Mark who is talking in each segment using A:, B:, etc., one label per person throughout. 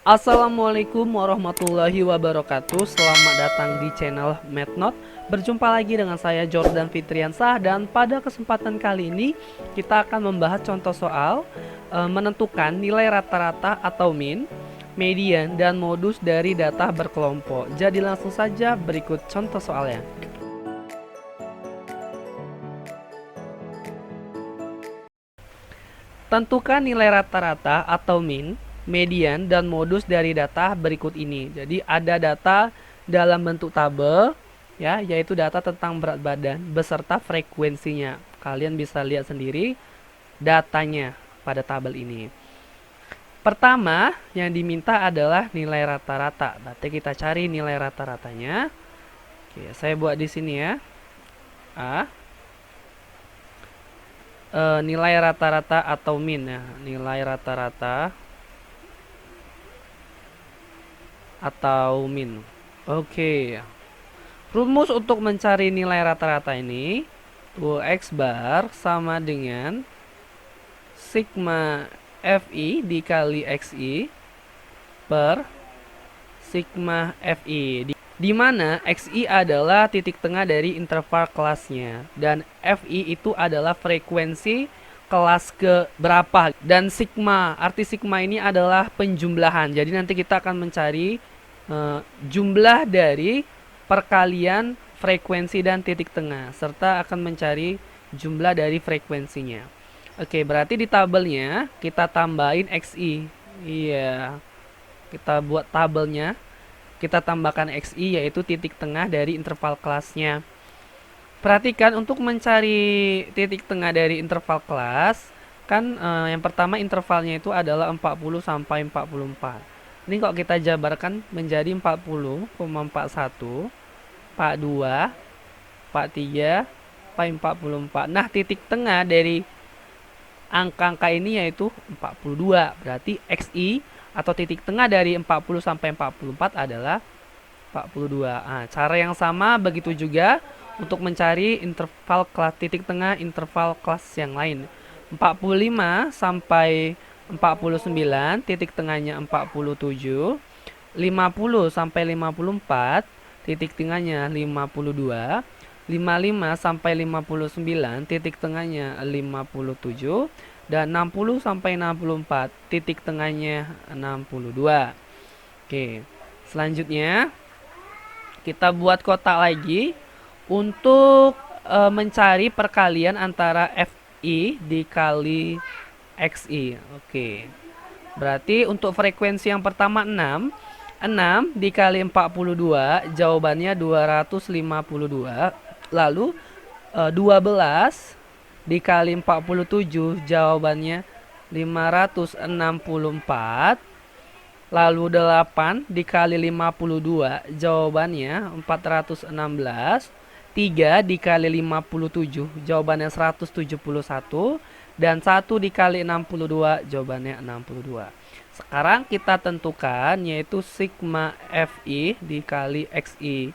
A: Assalamualaikum warahmatullahi wabarakatuh. Selamat datang di channel MathNote. Berjumpa lagi dengan saya Jordan Fitriansah, dan pada kesempatan kali ini kita akan membahas contoh soal menentukan nilai rata-rata atau min, median, dan modus dari data berkelompok. Jadi langsung saja berikut contoh soalnya. Tentukan nilai rata-rata atau min, median, dan modus dari data berikut ini. Jadi ada data dalam bentuk tabel, ya, yaitu data tentang berat badan beserta frekuensinya. Kalian bisa lihat sendiri datanya pada tabel ini. Pertama yang diminta adalah nilai rata-rata. Berarti kita cari nilai rata-ratanya. Oke, saya buat di sini ya. Nilai rata-rata atau min ya. Nilai rata-rata atau min. Oke. Rumus untuk mencari nilai rata-rata ini, X bar sama dengan sigma Fi dikali Xi per sigma Fi, di mana Xi adalah titik tengah dari interval kelasnya dan Fi itu adalah frekuensi kelas ke berapa, dan sigma, arti sigma ini adalah penjumlahan. Jadi nanti kita akan mencari jumlah dari perkalian frekuensi dan titik tengah, serta akan mencari jumlah dari frekuensinya. Oke, berarti di tabelnya kita tambahin Xi. Iya, kita buat tabelnya, kita tambahkan Xi, yaitu titik tengah dari interval kelasnya. Perhatikan, untuk mencari titik tengah dari interval kelas, kan yang pertama intervalnya itu adalah 40 sampai 44. Ini kalau kita jabarkan menjadi 40,41, 42, 43, sampai 44. Nah, titik tengah dari angka-angka ini yaitu 42. Berarti Xi atau titik tengah dari 40 sampai 44 adalah 42. Nah, cara yang sama begitu juga untuk mencari interval kelas, titik tengah interval kelas yang lain. 45 sampai 49, titik tengahnya 47. 50 sampai 54, titik tengahnya 52. 55 sampai 59, titik tengahnya 57. Dan 60 sampai 64, titik tengahnya 62. Oke, selanjutnya kita buat kotak lagi untuk mencari perkalian antara Fi dikali Xi. Oke. Berarti untuk frekuensi yang pertama 6. 6 dikali 42, jawabannya 252. Lalu 12 dikali 47, jawabannya 564. Lalu 8 dikali 52, jawabannya 416. 3 dikali 57, jawabannya 171. Dan 1 dikali 62, jawabannya 62. Sekarang kita tentukan, yaitu sigma Fi dikali Xi.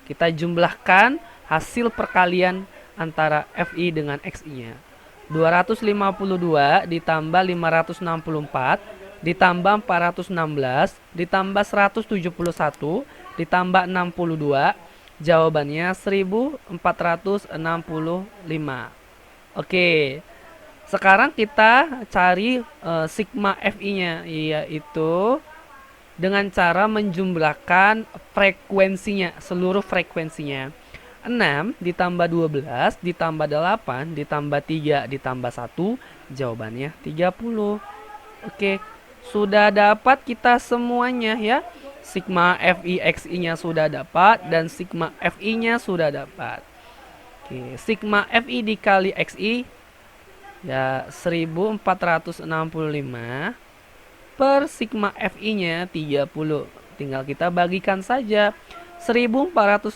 A: Kita jumlahkan hasil perkalian antara Fi dengan Xi-nya. 252 ditambah 564 ditambah 416 ditambah 171 ditambah 62, jawabannya 1465. Oke, sekarang kita cari sigma Fi-nya, yaitu dengan cara menjumlahkan frekuensinya, seluruh frekuensinya. 6 ditambah 12 ditambah 8 ditambah 3 ditambah 1, jawabannya 30. Oke, sudah dapat kita semuanya ya. Sigma Fi Xi-nya sudah dapat dan sigma Fi-nya sudah dapat. Oke, sigma Fi dikali Xi ya 1465 per sigma Fi-nya 30. Tinggal kita bagikan saja. 1465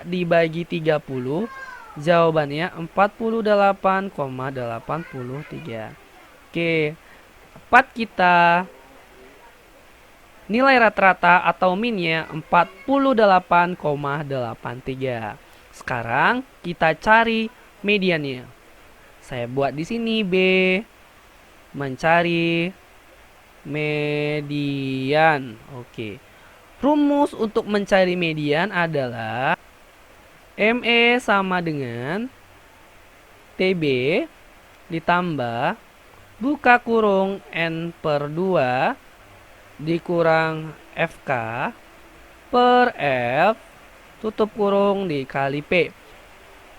A: dibagi 30, jawabannya 48,83. Oke, dapat kita nilai rata-rata atau minnya 48,83. Sekarang kita cari mediannya. Saya buat di sini B, mencari median. Oke. Rumus untuk mencari median adalah ME sama dengan TB ditambah buka kurung N per 2 dikurang FK per F tutup kurung dikali P.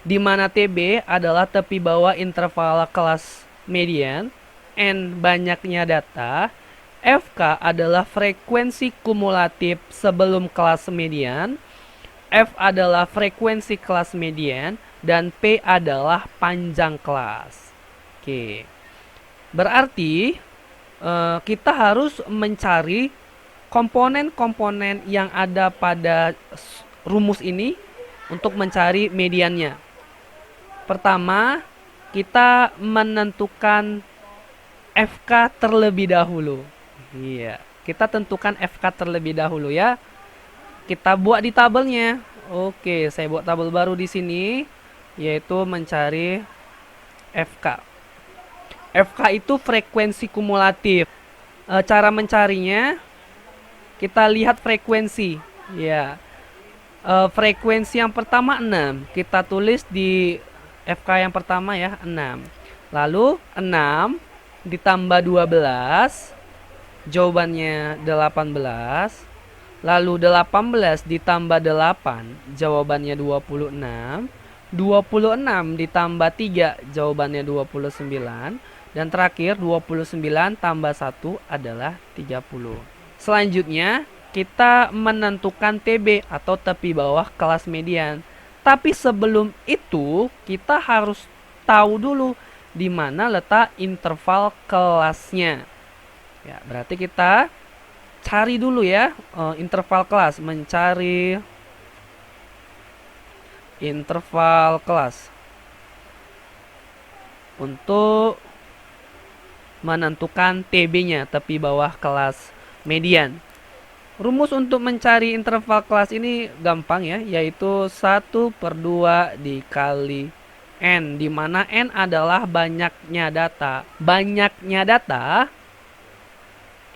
A: Di mana TB adalah tepi bawah interval kelas median, N banyaknya data, FK adalah frekuensi kumulatif sebelum kelas median, F adalah frekuensi kelas median, dan P adalah panjang kelas. Oke. Berarti kita harus mencari komponen-komponen yang ada pada rumus ini untuk mencari mediannya. Pertama, kita menentukan FK terlebih dahulu. Iya, kita tentukan FK terlebih dahulu ya. Kita buat di tabelnya. Oke, saya buat tabel baru di sini, yaitu mencari FK. FK itu frekuensi kumulatif. Cara mencarinya, kita lihat frekuensi. Ya, frekuensi yang pertama 6. Kita tulis di FK yang pertama ya, 6. Lalu 6 ditambah 12, jawabannya 18. Lalu 18 ditambah 8, jawabannya 26. 26 ditambah 3, jawabannya 29. Dan terakhir 29 tambah 1 adalah 30. Selanjutnya kita menentukan TB atau tepi bawah kelas median. Tapi sebelum itu kita harus tahu dulu di mana letak interval kelasnya. Ya, berarti kita cari dulu ya interval kelas, mencari interval kelas untuk menentukan TB-nya, tepi bawah kelas median. Rumus untuk mencari interval kelas ini gampang ya, yaitu 1 per 2 dikali N, di mana N adalah banyaknya data. Banyaknya data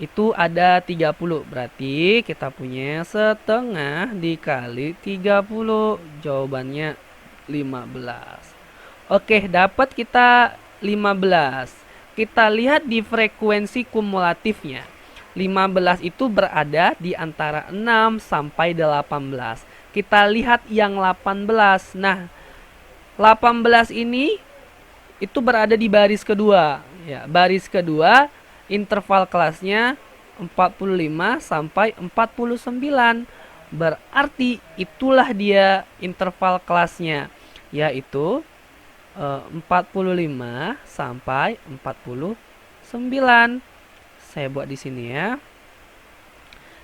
A: itu ada 30, berarti kita punya setengah dikali 30, jawabannya 15. Oke, dapat kita 15. Kita lihat di frekuensi kumulatifnya. 15 itu berada di antara 6 sampai 18. Kita lihat yang 18. Nah, 18 ini itu berada di baris kedua. Ya, baris kedua interval kelasnya 45 sampai 49. Berarti itulah dia interval kelasnya, yaitu 45 sampai 49. Saya buat di sini ya.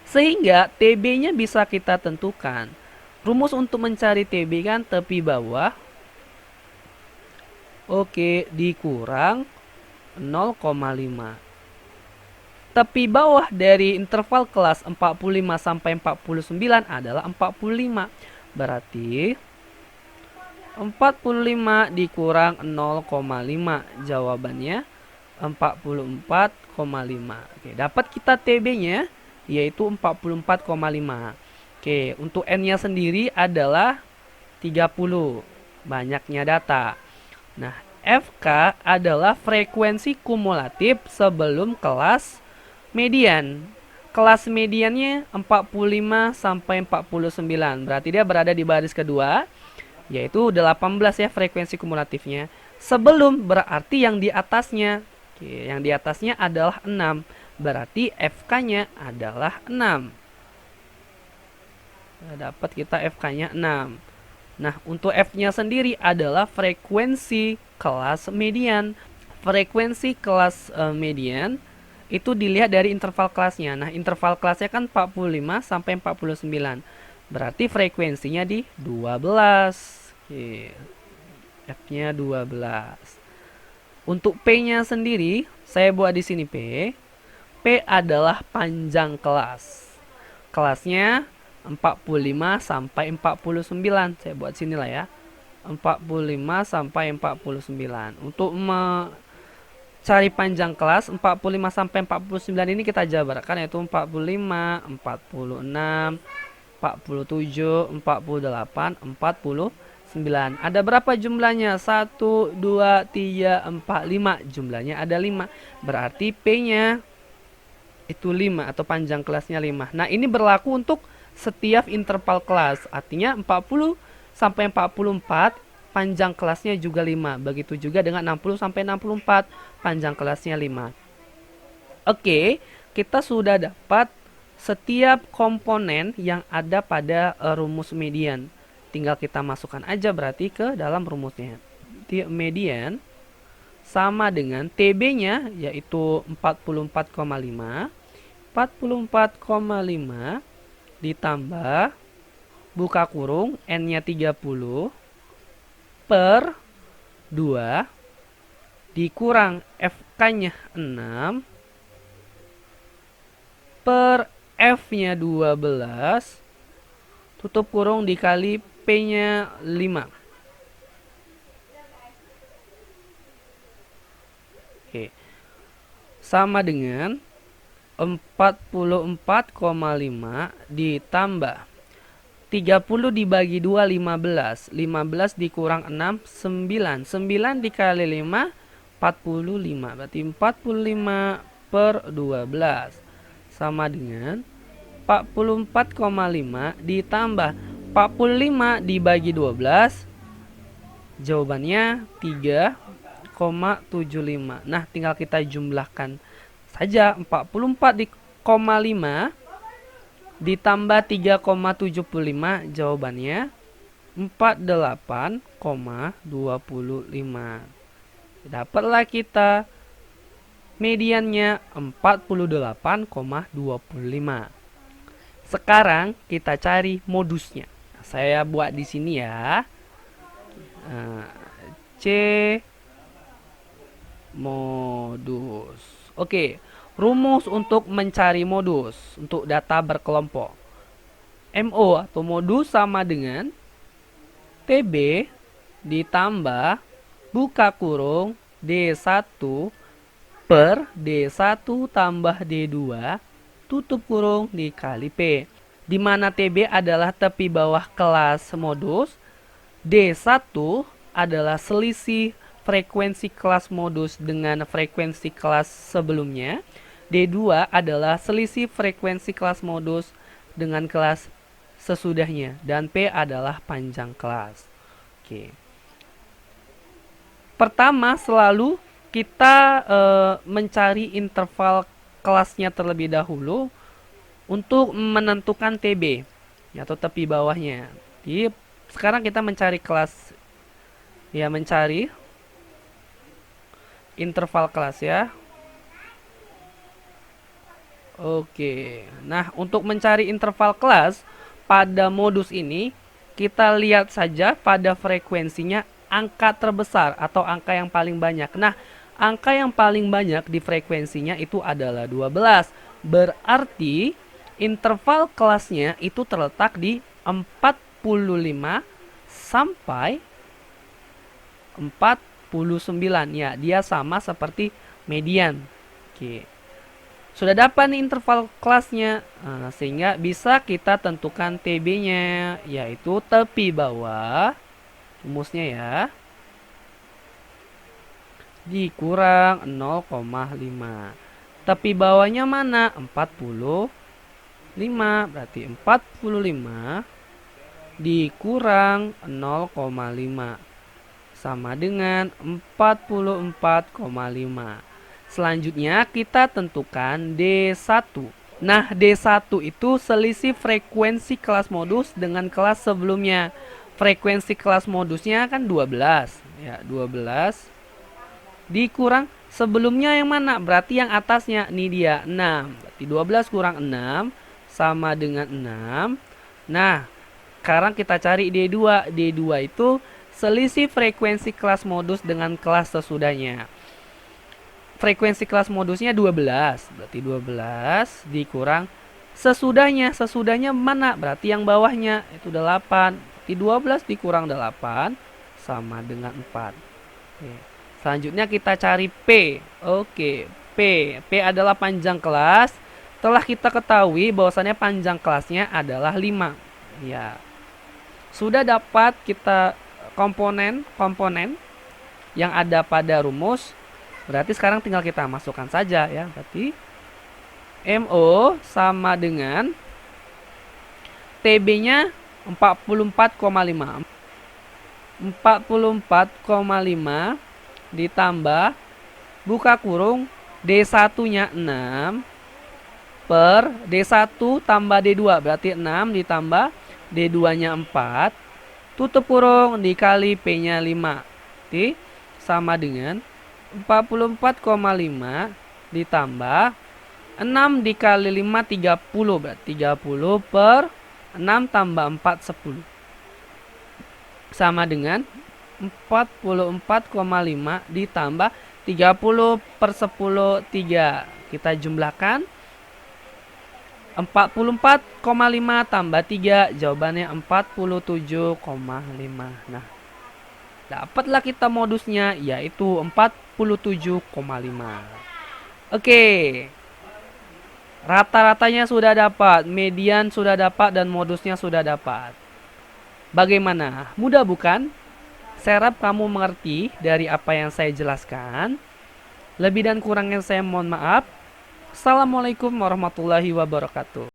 A: Sehingga TB-nya bisa kita tentukan. Rumus untuk mencari TB kan tepi bawah. Oke, dikurang 0,5. Tepi bawah dari interval kelas 45 sampai 49 adalah 45. Berarti 45 dikurang 0,5, jawabannya 44,5. Oke, dapat kita TB-nya yaitu 44,5. Oke, untuk N-nya sendiri adalah 30, banyaknya data. Nah, FK adalah frekuensi kumulatif sebelum kelas median. Kelas mediannya 45 sampai 49. Berarti dia berada di baris kedua, yaitu 18 ya frekuensi kumulatifnya. Sebelum berarti yang di atasnya. Oke, yang di atasnya adalah 6. Berarti FK-nya adalah 6. Nah, dapat kita FK-nya 6. Nah, untuk F-nya sendiri adalah frekuensi kelas median. Frekuensi kelas median itu dilihat dari interval kelasnya. Nah, interval kelasnya kan 45 sampai 49. Berarti frekuensinya di 12. Oke. F-nya 12. Untuk P-nya sendiri, saya buat di sini P. P adalah panjang kelas. Kelasnya 45 sampai 49. Saya buat sini lah ya. 45 sampai 49. Untuk cari panjang kelas 45 sampai 49 ini kita jabarkan, yaitu 45, 46, 47, 48, 49. Ada berapa jumlahnya? 1, 2, 3, 4, 5. Jumlahnya ada 5. Berarti P-nya itu 5 atau panjang kelasnya 5. Nah, ini berlaku untuk setiap interval kelas. Artinya 40 sampai 44 panjang kelasnya juga 5. Begitu juga dengan 60 sampai 64 panjang kelasnya 5. Oke, kita sudah dapat setiap komponen yang ada pada rumus median. Tinggal kita masukkan aja berarti ke dalam rumusnya. Median sama dengan TB-nya yaitu 44,5. 44,5 ditambah buka kurung N-nya 30 per 2 dikurang FK-nya 6 per F-nya 12 tutup kurung dikali P-nya 5. Oke. Sama dengan 44,5 ditambah 30 dibagi 2 15. 15 dikurang 6 9. 9 dikali 5 45. Berarti 45 per 12 sama dengan 44,5 ditambah 45 dibagi 12. Jawabannya 3,75. Nah, tinggal kita jumlahkan saja. 44,5 ditambah 3,75, jawabannya 48,25. Dapatlah kita mediannya 48,25. Sekarang kita cari modusnya. Saya buat di sini ya. C modus. Oke. Rumus untuk mencari modus untuk data berkelompok. MO atau modus sama dengan TB ditambah buka kurung D1 per D1 tambah D2 tutup kurung dikali P. Di mana TB adalah tepi bawah kelas modus, D1 adalah selisih frekuensi kelas modus dengan frekuensi kelas sebelumnya. D2 adalah selisih frekuensi kelas modus dengan kelas sesudahnya. Dan P adalah panjang kelas. Oke. Pertama, selalu kita mencari interval kelasnya terlebih dahulu untuk menentukan TB atau tepi bawahnya. Jadi, sekarang kita mencari kelas, ya, mencari interval kelas ya. Oke. Nah, untuk mencari interval kelas pada modus ini, kita lihat saja pada frekuensinya angka terbesar atau angka yang paling banyak. Nah, angka yang paling banyak di frekuensinya itu adalah 12. Berarti interval kelasnya itu terletak di 45 sampai 49. Ya, dia sama seperti median. Oke. Sudah dapat nih interval kelasnya, sehingga bisa kita tentukan TB-nya, yaitu tepi bawah, rumusnya ya, dikurang 0,5. Tepi bawahnya mana? 45, berarti 45 dikurang 0,5 sama dengan 44,5. Selanjutnya kita tentukan D1. Nah, D1 itu selisih frekuensi kelas modus dengan kelas sebelumnya. Frekuensi kelas modusnya kan 12. Ya, 12 dikurang sebelumnya yang mana? Berarti yang atasnya. Ini dia 6. Berarti 12 kurang 6 sama dengan 6. Nah, sekarang kita cari D2. D2 itu selisih frekuensi kelas modus dengan kelas sesudahnya. Frekuensi kelas modusnya 12. Berarti 12 dikurang sesudahnya. Sesudahnya mana? Berarti yang bawahnya itu 8. Berarti 12 dikurang 8 sama dengan 4. Oke. Selanjutnya kita cari P. Oke, P. P adalah panjang kelas. Telah kita ketahui bahwasannya panjang kelasnya adalah 5. Ya. Sudah dapat kita komponen yang ada pada rumus. Berarti sekarang tinggal kita masukkan saja ya. Berarti MO sama dengan TB-nya 44,5. 44,5 ditambah buka kurung D1-nya 6 per D1 tambah D2, berarti 6 ditambah D2-nya 4 tutup kurung dikali P-nya 5. Berarti sama dengan 44,5 ditambah 6 dikali 5 30, berarti 30 per 6 tambah 4 10 sama dengan 44,5 ditambah 30 per 10 3. Kita jumlahkan 44,5 tambah 3, jawabannya 47,5. Nah, dapatlah kita modusnya, yaitu 47,5. Oke, rata-ratanya sudah dapat, median sudah dapat, dan modusnya sudah dapat. Bagaimana? Mudah bukan? Saya harap kamu mengerti dari apa yang saya jelaskan. Lebih dan kurangnya saya mohon maaf. Assalamualaikum warahmatullahi wabarakatuh.